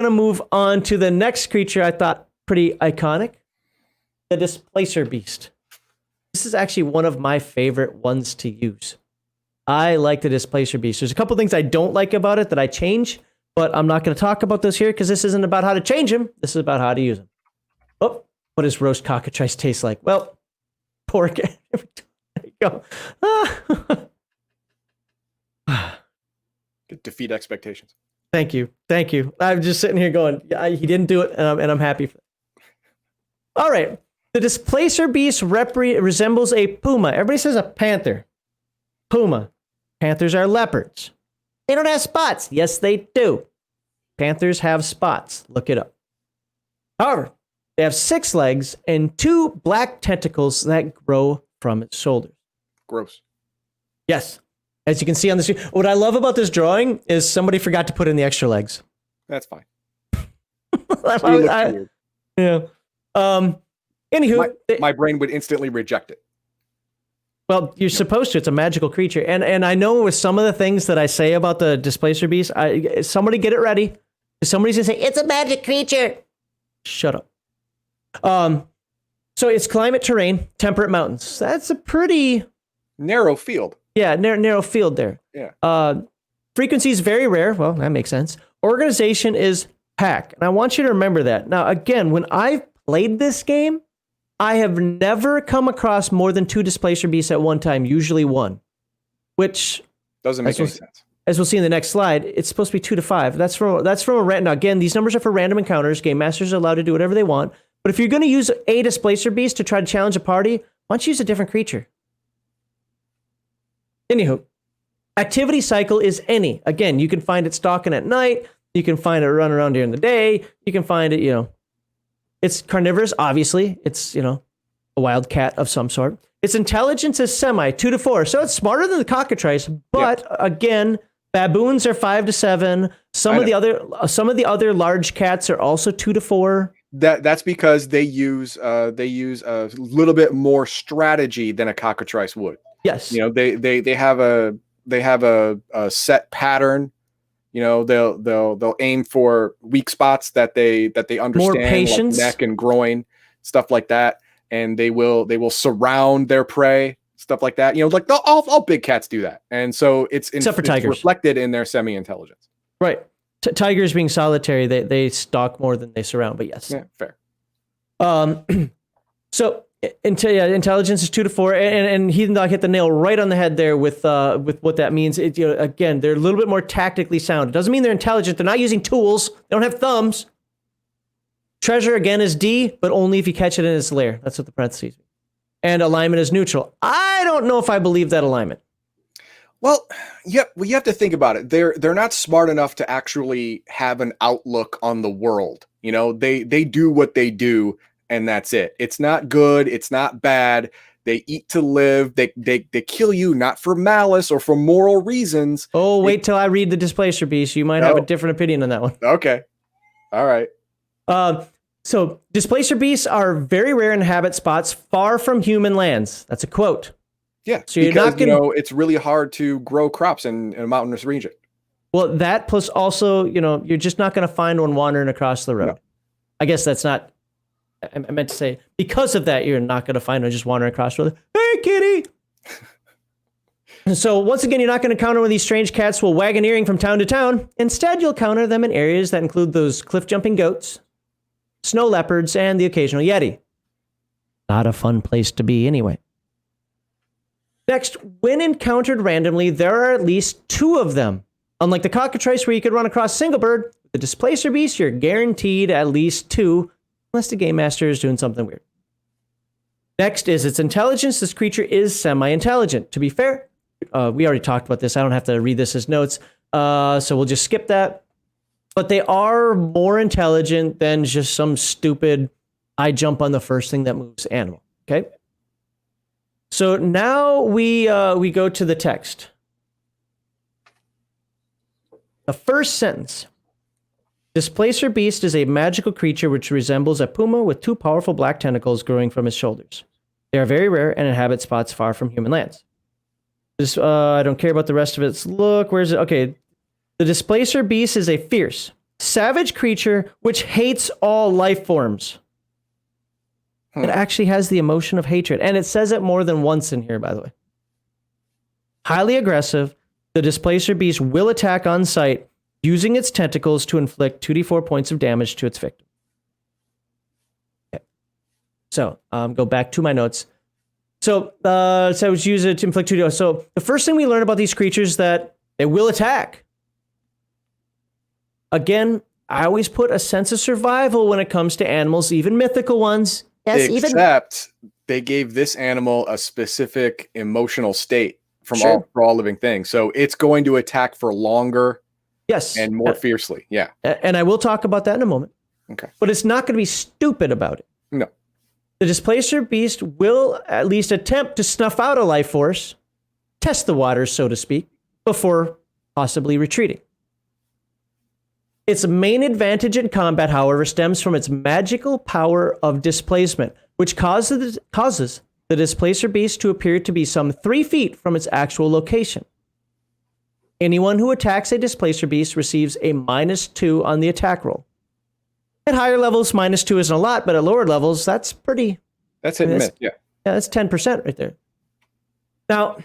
going to move on to the next creature I thought pretty iconic, the Displacer Beast. This is actually one of my favorite ones to use. I like the Displacer Beast. There's a couple things I don't like about it that I change, but I'm not going to talk about those here because this isn't about how to change him. This is about how to use him. Oh, what does roast cockatrice taste like? Well, pork. There you go. Defeat expectations. Thank you. I'm just sitting here going, yeah, he didn't do it, and I'm happy for it. All right. The Displacer Beast resembles a puma. Everybody says a panther. Puma. Panthers are leopards. They don't have spots. Yes, they do. Panthers have spots. Look it up. However, they have 6 legs and 2 black tentacles that grow from its shoulders. Gross. Yes. As you can see on the screen. What I love about this drawing is somebody forgot to put in the extra legs. That's fine. Yeah. Anywho, my brain would instantly reject it. Well, you're supposed to. It's a magical creature. And I know with some of the things that I say about the Displacer Beast, somebody get it ready. Somebody's going to say, it's a magic creature. Shut up. So it's climate terrain, temperate mountains. That's a pretty... narrow field. Yeah, narrow field there. Yeah. Frequency is very rare. Well, that makes sense. Organization is pack. And I want you to remember that. Now, again, when I've played this game, I have never come across more than 2 Displacer Beasts at one time, usually 1, which doesn't make any sense. As we'll see in the next slide, it's supposed to be 2 to 5. That's from a random. Now, again, these numbers are for random encounters. Game masters are allowed to do whatever they want. But if you're going to use a Displacer Beast to try to challenge a party, why don't you use a different creature? Anywho, activity cycle is any. Again, you can find it stalking at night. You can find it running around during the day. You can find it, it's carnivorous, obviously. It's, a wild cat of some sort. Its intelligence is semi, 2 to 4. So it's smarter than the cockatrice, but again, baboons are 5 to 7. Some of the other large cats are also 2 to 4. That's because they use a little bit more strategy than a cockatrice would. Yes. They have a set pattern. They'll aim for weak spots that they understand, more patience, like neck and groin, stuff like that, and they will surround their prey, stuff like that. Like all big cats do that, and so it's reflected in their semi-intelligence. Right. Tigers being solitary, they stalk more than they surround. But yes, yeah, fair. So intelligence is 2 to 4, and he hit the nail right on the head there with what that means. Again, they're a little bit more tactically sound. It doesn't mean they're intelligent. They're not using tools. They don't have thumbs. Treasure again is D, but only if you catch it in its lair. That's what the parentheses mean. And alignment is neutral. I don't know if I believe that alignment. Well, yeah, you have to think about it. They're not smart enough to actually have an outlook on the world. They do what they do. And that's it. It's not good. It's not bad. They eat to live. They kill you not for malice or for moral reasons. Oh, wait till I read the Displacer Beast. You might have a different opinion on that one. Okay. All right. So Displacer Beasts are very rare in habit spots far from human lands. That's a quote. Yeah. So you're not gonna, it's really hard to grow crops in a mountainous region. Well, that plus also, you're just not going to find one wandering across the road. No. I guess that's not. I meant to say, because of that, you're not going to find them just wandering across the road. Hey, kitty! So once again, you're not going to encounter one of these strange cats will wagoneering from town to town. Instead, you'll encounter them in areas that include those cliff-jumping goats, snow leopards, and the occasional yeti. Not a fun place to be anyway. Next, when encountered randomly, there are at least 2 of them. Unlike the cockatrice where you could run across a single bird, with the Displacer Beast, you're guaranteed at least 2, unless the game master is doing something weird. Next is its intelligence. This creature is semi-intelligent. To be fair, we already talked about this. I don't have to read this as notes, so we'll just skip that. But they are more intelligent than just some stupid, I jump on the first thing that moves animal, okay? So now we go to the text. The first sentence. Displacer Beast is a magical creature which resembles a puma with 2 powerful black tentacles growing from its shoulders. They are very rare and inhabit spots far from human lands. I don't care about the rest of its look. Where is it? Okay. The Displacer Beast is a fierce, savage creature which hates all life forms. It actually has the emotion of hatred. And it says it more than once in here, by the way. Highly aggressive, the Displacer Beast will attack on sight using its tentacles to inflict 2d4 points of damage to its victim. Okay. So, go back to my notes. So it's used to inflict 2d4. So the first thing we learn about these creatures is that they will attack. Again, I always put a sense of survival when it comes to animals, even mythical ones. Yes, except they gave this animal a specific emotional state from all living things. So it's going to attack for longer. Yes. And more fiercely. Yeah. And I will talk about that in a moment. Okay. But it's not going to be stupid about it. No. The Displacer Beast will at least attempt to snuff out a life force, test the waters, so to speak, before possibly retreating. Its main advantage in combat, however, stems from its magical power of displacement, which causes the Displacer Beast to appear to be some 3 feet from its actual location. Anyone who attacks a Displacer Beast receives a -2 on the attack roll. At higher levels, -2 isn't a lot, but at lower levels, that's pretty... That's hit and miss, yeah. Yeah, that's 10% right there. Now,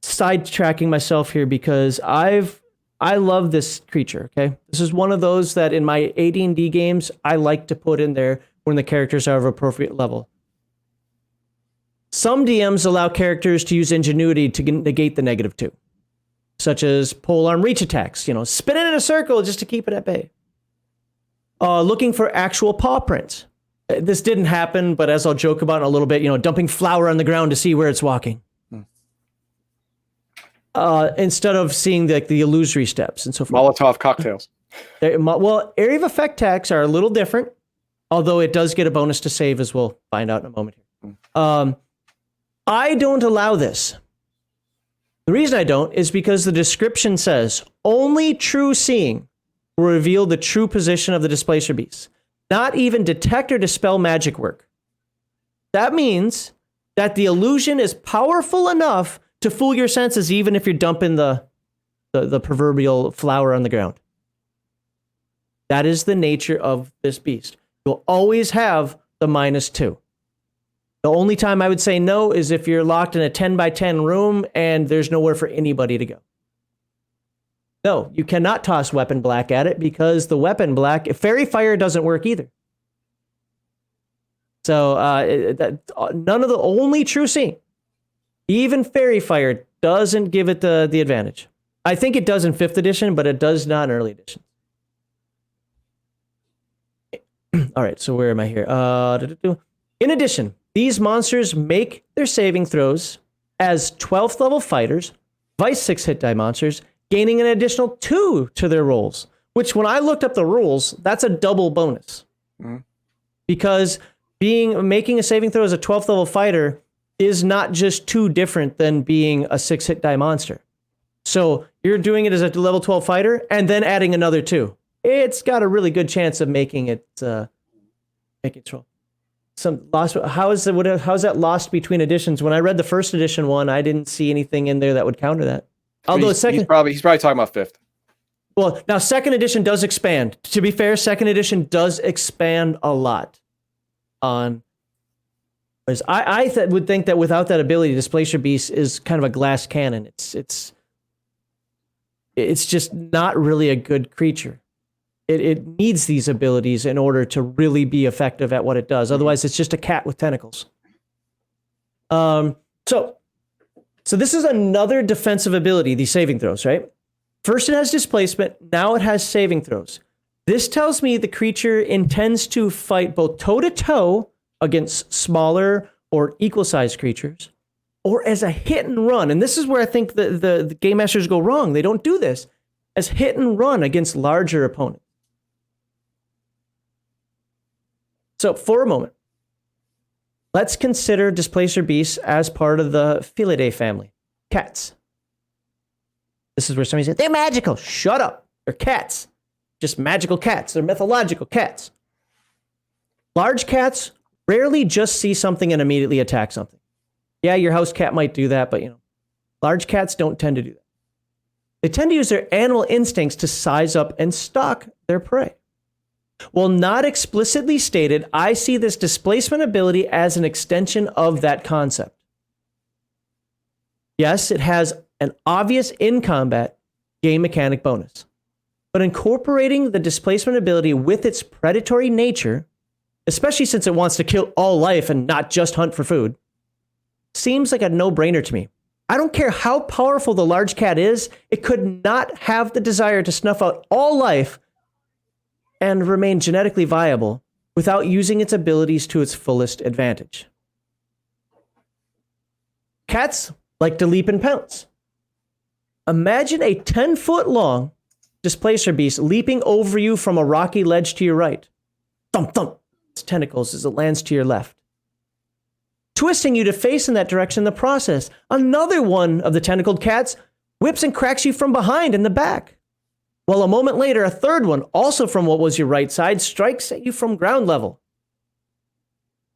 sidetracking myself here because I love this creature, okay? This is one of those that in my AD&D games, I like to put in there when the characters are of appropriate level. Some DMs allow characters to use ingenuity to negate the -2, such as polearm reach attacks, spin it in a circle just to keep it at bay. Looking for actual paw prints. This didn't happen, but as I'll joke about in a little bit, dumping flour on the ground to see where it's walking. Instead of seeing the illusory steps and so forth. Molotov cocktails. Well, area of effect attacks are a little different, although it does get a bonus to save, as we'll find out in a moment here. I don't allow this. The reason I don't is because the description says only true seeing will reveal the true position of the Displacer Beast. Not even detect or dispel magic work. That means that the illusion is powerful enough to fool your senses, even if you're dumping the proverbial flour on the ground. That is the nature of this beast. You'll always have the -2. The only time I would say no is if you're locked in a 10 by 10 room and there's nowhere for anybody to go. No, you cannot toss weapon black at it because the weapon black, fairy fire doesn't work either. So none of the only true seeing. Even fairy fire doesn't give it the advantage. I think it does in 5th edition, but it does not in early edition. All right, so where am I here? In addition, these monsters make their saving throws as 12th level fighters, vice 6 hit die monsters, gaining an additional 2 to their rolls, which when I looked up the rules, that's a double bonus. Mm-hmm. Because making a saving throw as a 12th level fighter is not just too different than being a 6 hit die monster. So you're doing it as a level 12 fighter and then adding another 2. It's got a really good chance of making it roll. Some lost. How is that lost between editions? When I read the 1st edition one, I didn't see anything in there that would counter that. Although he's probably talking about 5th. Well, now 2nd edition does expand. To be fair, 2nd edition does expand a lot on. I would think that without that ability, Displacer Beast is kind of a glass cannon. It's just not really a good creature. It needs these abilities in order to really be effective at what it does. Otherwise, it's just a cat with tentacles. So this is another defensive ability, these saving throws, right? First it has displacement, now it has saving throws. This tells me the creature intends to fight both toe-to-toe against smaller or equal-sized creatures, or as a hit and run. And this is where I think the game masters go wrong. They don't do this. As hit and run against larger opponents. So for a moment, let's consider Displacer Beasts as part of the Felidae family. Cats. This is where somebody says, they're magical. Shut up. They're cats. Just magical cats. They're mythological cats. Large cats rarely just see something and immediately attack something. Yeah, your house cat might do that, but large cats don't tend to do that. They tend to use their animal instincts to size up and stalk their prey. While not explicitly stated, I see this displacement ability as an extension of that concept. Yes, it has an obvious in-combat game mechanic bonus, but incorporating the displacement ability with its predatory nature, especially since it wants to kill all life and not just hunt for food, seems like a no-brainer to me. I don't care how powerful the large cat is, it could not have the desire to snuff out all life and remain genetically viable without using its abilities to its fullest advantage. Cats like to leap and pounce. Imagine a 10-foot-long Displacer Beast leaping over you from a rocky ledge to your right. Thump, thump, its tentacles as it lands to your left, twisting you to face in that direction in the process. Another one of the tentacled cats whips and cracks you from behind in the back. While a moment later, a third one, also from what was your right side, strikes at you from ground level.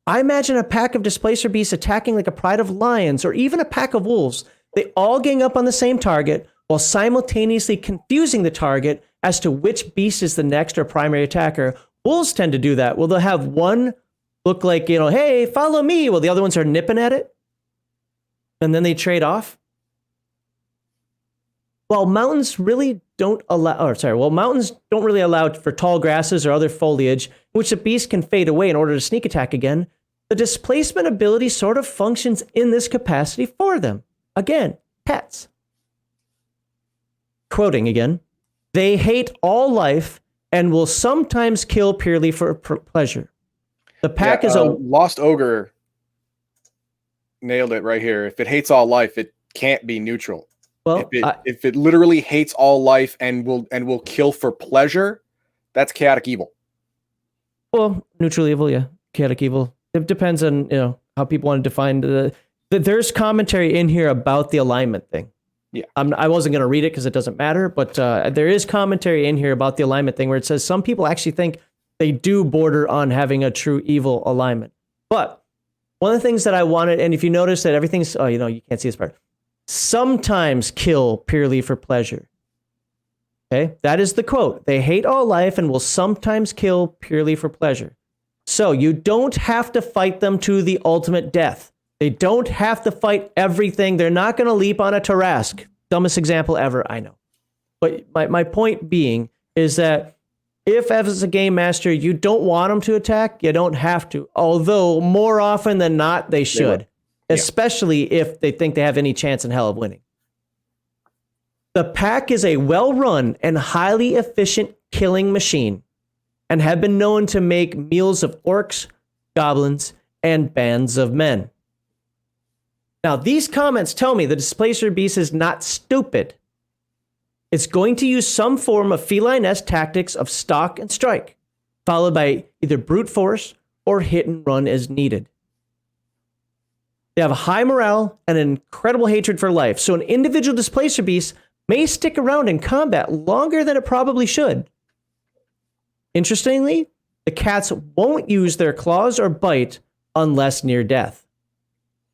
I imagine a pack of Displacer Beasts attacking like a pride of lions or even a pack of wolves. They all gang up on the same target while simultaneously confusing the target as to which beast is the next or primary attacker. Wolves tend to do that. Well, they'll have one look like, hey, follow me, while the other ones are nipping at it. And then they trade off. While mountains don't really allow for tall grasses or other foliage, in which the beast can fade away in order to sneak attack again, the displacement ability sort of functions in this capacity for them. Again, cats. Quoting again, they hate all life and will sometimes kill purely for pleasure. The pack is a Lost Ogre nailed it right here. If it hates all life, it can't be neutral. Well, if it literally hates all life and will kill for pleasure, that's chaotic evil. Well, neutral evil, yeah, chaotic evil. It depends on how people want to define there's commentary in here about the alignment thing. Yeah, I wasn't going to read it because it doesn't matter, but there is commentary in here about the alignment thing where it says some people actually think they do border on having a true evil alignment. But one of the things that I wanted, and if you notice that everything's, you can't see this part, sometimes kill purely for pleasure. Okay, that is the quote. They hate all life and will sometimes kill purely for pleasure. So you don't have to fight them to the ultimate death. They don't have to fight everything. They're not going to leap on a Tarrasque. Dumbest example ever, I know. But my point being is that if, as a game master, you don't want them to attack, you don't have to. Although, more often than not, they should. Especially if they think they have any chance in hell of winning. The pack is a well-run and highly efficient killing machine and have been known to make meals of orcs, goblins, and bands of men. Now, these comments tell me the Displacer Beast is not stupid. It's going to use some form of feline-esque tactics of stalk and strike, followed by either brute force or hit and run as needed. They have a high morale and an incredible hatred for life, so an individual Displacer Beast may stick around in combat longer than it probably should. Interestingly, the cats won't use their claws or bite unless near death.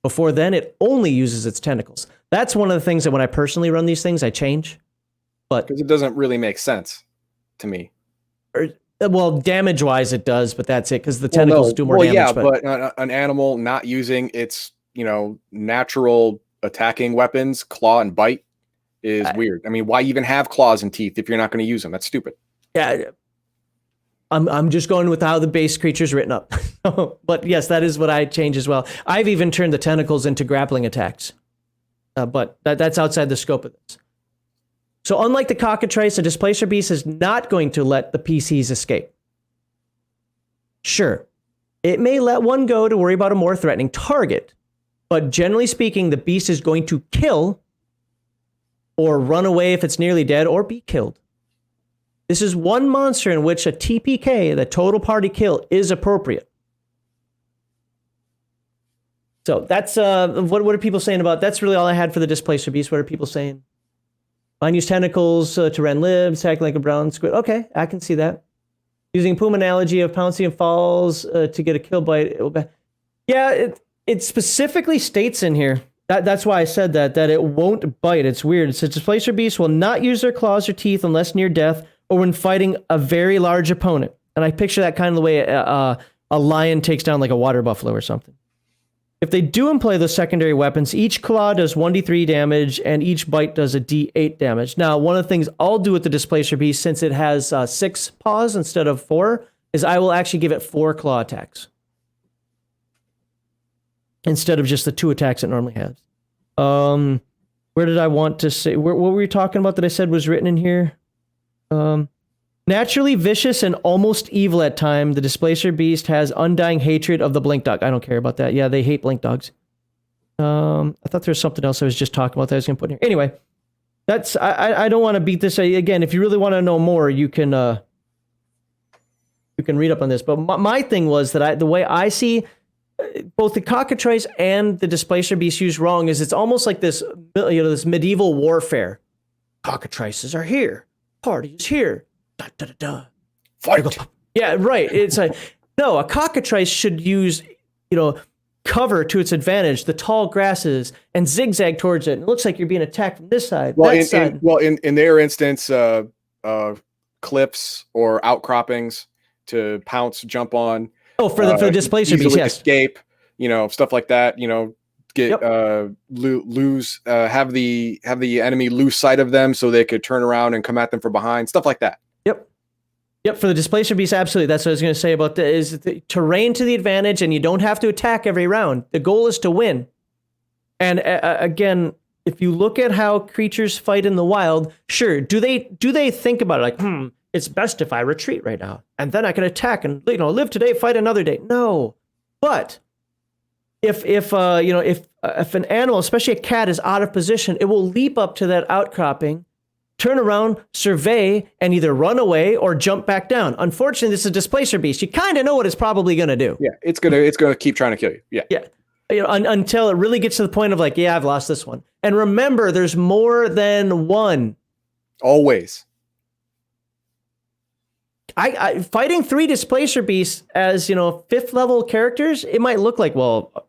Before then, it only uses its tentacles. That's one of the things that when I personally run these things, I change. But because it doesn't really make sense to me. Well, damage-wise, it does, but that's it, because the tentacles do more damage. Yeah, but an animal not using its natural attacking weapons, claw and bite, is weird. I mean, why even have claws and teeth if you're not going to use them? That's stupid. Yeah, I'm just going with how the base creature's written up. But yes, that is what I change as well. I've even turned the tentacles into grappling attacks. But that's outside the scope of this. So unlike the cockatrice, a Displacer Beast is not going to let the PCs escape. Sure, it may let one go to worry about a more threatening target, but generally speaking, the beast is going to kill or run away if it's nearly dead or be killed. This is one monster in which a TPK, the total party kill, is appropriate. So that's what are people saying about? That's really all I had for the Displacer Beast. What are people saying? Mine use tentacles to rend libs, act like a brown squid. Okay, I can see that. Using Puma analogy of pouncing and falls to get a kill bite. Yeah, it specifically states in here That's why I said that it won't bite. It's weird. It says Displacer Beast will not use their claws or teeth unless near death or when fighting a very large opponent. And I picture that kind of the way a lion takes down like a water buffalo or something. If they do employ those secondary weapons, each claw does 1d3 damage and each bite does a d8 damage. Now, one of the things I'll do with the Displacer Beast, since it has 6 paws instead of 4, is I will actually give it 4 claw attacks instead of just the 2 attacks it normally has. Where did I want to say? What were we talking about that I said was written in here? Naturally vicious and almost evil at time, the Displacer Beast has undying hatred of the blink dog. I don't care about that. Yeah, they hate blink dogs. I thought there was something else I was just talking about that I was going to put in here. Anyway, that's I don't want to beat this. Again, if you really want to know more, you can read up on this. But my thing was that the way I see both the cockatrice and the Displacer Beast used wrong is it's almost like this, this medieval warfare. Cockatrices are here. Party is here. Da, da, da, da. Fight. Yeah, right. It's like, no, a cockatrice should use, cover to its advantage, the tall grasses, and zigzag towards it. And it looks like you're being attacked from this side, Well, that side. in their instance, cliffs or outcroppings to pounce, jump on. Oh, for the Displacer Beast, yes. Escape, stuff like that. Get lose, have the enemy lose sight of them so they could turn around and come at them from behind. Stuff like that. Yep, for the Displacer Beast, absolutely. That's what I was going to say about the terrain to the advantage, and you don't have to attack every round. The goal is to win. And again, if you look at how creatures fight in the wild, sure, do they think about it like, it's best if I retreat right now, and then I can attack and live today, fight another day? No, but if an animal, especially a cat, is out of position, it will leap up to that outcropping, turn around, survey, and either run away or jump back down. Unfortunately, this is a Displacer Beast. You kind of know what it's probably going to do. Yeah, it's gonna keep trying to kill you. Yeah. Until it really gets to the point of like, yeah, I've lost this one. And remember, there's more than one. Always. I fighting 3 Displacer Beasts as 5th level characters, it might look like, well,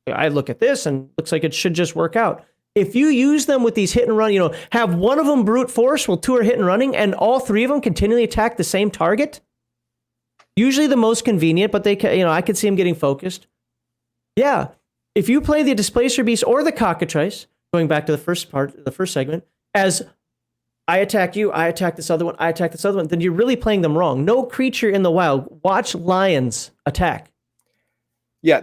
I look at this and looks like it should just work out. If you use them with these hit and run, have one of them brute force while 2 are hit and running, and all 3 of them continually attack the same target. Usually the most convenient, but they, I could see them getting focused. Yeah, if you play the Displacer Beast or the cockatrice, going back to the first segment, as I attack you, I attack this other one, I attack this other one, then you're really playing them wrong. No creature in the wild. Watch lions attack. Yeah,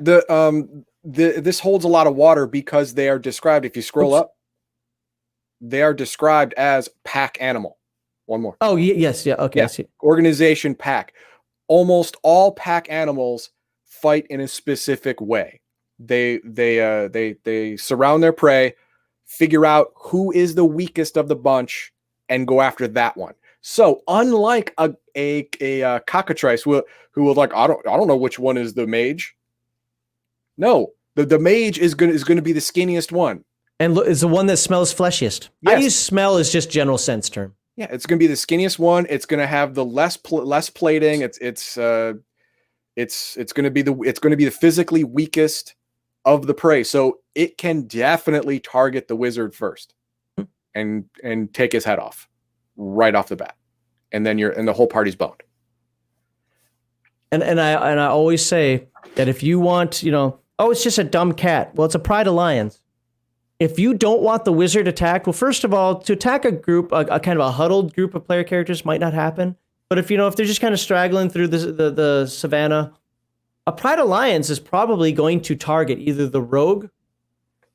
this holds a lot of water because they are described, if you scroll up, they are described as pack animal. One more. Oh, yes. Yeah. Okay. Yeah. Organization pack. Almost all pack animals fight in a specific way. They surround their prey, figure out who is the weakest of the bunch, and go after that one. So unlike a cockatrice who will like, I don't know which one is the mage. No, the mage is going to be the skinniest one, and is the one that smells fleshiest. Yes. I use smell as just general sense term. Yeah, it's going to be the skinniest one. It's going to have the less plating. It's going to be the physically weakest of the prey. So it can definitely target the wizard first, and take his head off right off the bat, and then the whole party's boned. And I always say that if you want, it's just a dumb cat. Well, it's a pride of lions. If you don't want the wizard attacked, well, first of all, to attack a group, a kind of a huddled group of player characters might not happen. But if they're just kind of straggling through the savannah, a pride of lions is probably going to target either the rogue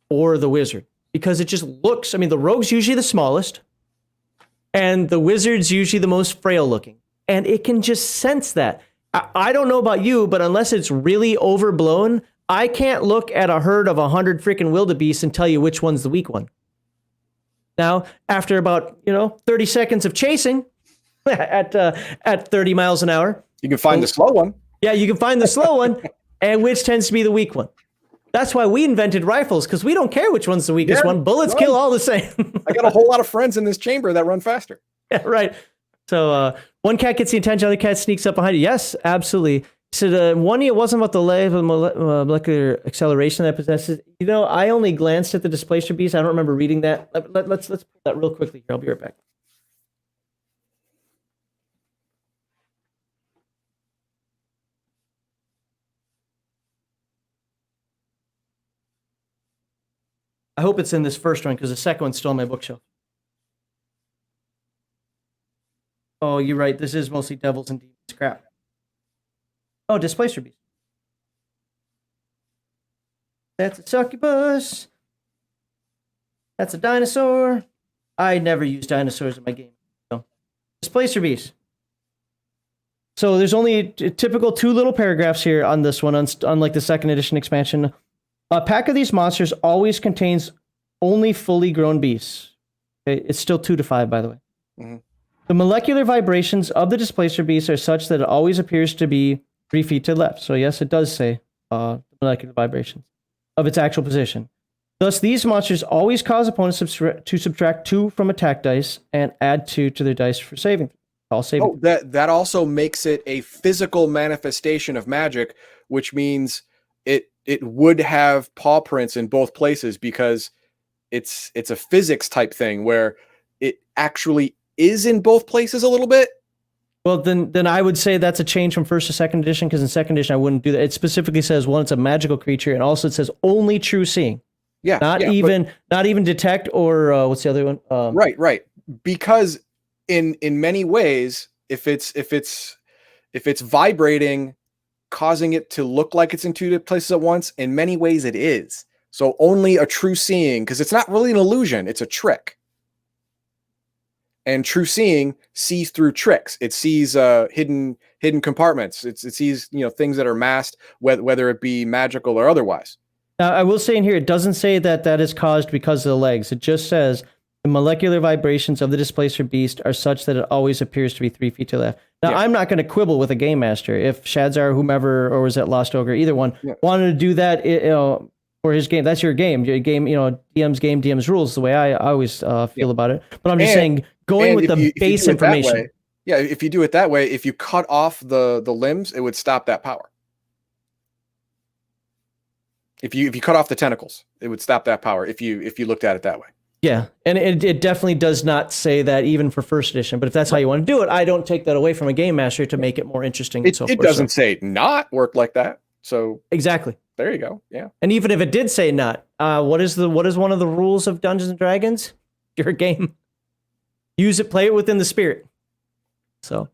or the wizard, because it just looks. I mean, the rogue's usually the smallest, and the wizard's usually the most frail looking, and it can just sense that. I don't know about you, but unless it's really overblown, I can't look at a herd of 100 freaking wildebeests and tell you which one's the weak one. Now, after about 30 seconds of chasing at 30 miles an hour, you can find the slow one. Yeah, you can find the slow one, and which tends to be the weak one. That's why we invented rifles, because we don't care which one's the weakest one. Bullets kill all the same. I got a whole lot of friends in this chamber that run faster. Yeah, right. So one cat gets the attention, other cat sneaks up behind you. Yes, absolutely. So one, it wasn't about the molecular acceleration that possesses. You know, I only glanced at the Displacer Beast. I don't remember reading that. Let's pull that real quickly here. I'll be right back. I hope it's in this first one because the second one's still on my bookshelf. Oh, you're right. This is mostly devils and demons. Crap. Oh, Displacer Beast. That's a succubus. That's a dinosaur. I never use dinosaurs in my game. No. Displacer Beast. So there's only a typical 2 little paragraphs here on this one, unlike the second edition expansion. A pack of these monsters always contains only fully grown beasts. Okay, it's still 2 to 5, by the way. Mm-hmm. The molecular vibrations of the Displacer Beast are such that it always appears to be 3 feet to the left. So yes, it does say molecular vibrations of its actual position. Thus, these monsters always cause opponents to subtract 2 from attack dice and add 2 to their dice for saving. That also makes it a physical manifestation of magic, which means it would have paw prints in both places because it's a physics type thing where it actually is in both places a little bit. Well, then I would say that's a change from first to second edition, because in second edition I wouldn't do that. It specifically says, one, it's a magical creature, and also it says only true seeing. Yeah, not even detect or what's the other one? Right. Because in many ways, if it's vibrating, causing it to look like it's in 2 places at once, in many ways it is. So only a true seeing, because it's not really an illusion, it's a trick. And true seeing sees through tricks. It sees hidden compartments. It sees things that are masked, whether it be magical or otherwise. Now, I will say in here, it doesn't say that is caused because of the legs. It just says the molecular vibrations of the Displacer Beast are such that it always appears to be 3 feet to the left. Now, I'm not going to quibble with a game master. If Shadzar, whomever, or was that Lost Ogre, either one, wanted to do that, for his game, that's your game. Your game, DM's rules, the way I always feel about it. But I'm just saying, going with the base information. If you do it that way, if you cut off the limbs, it would stop that power. If you cut off the tentacles, it would stop that power if you looked at it that way. Yeah, and it definitely does not say that even for first edition. But if that's how you want to do it, I don't take that away from a game master to make it more interesting. It doesn't say not work like that. So exactly. There you go. Yeah. And even if it did say not, what is one of the rules of Dungeons and Dragons? Your game. Use it, play it within the spirit. So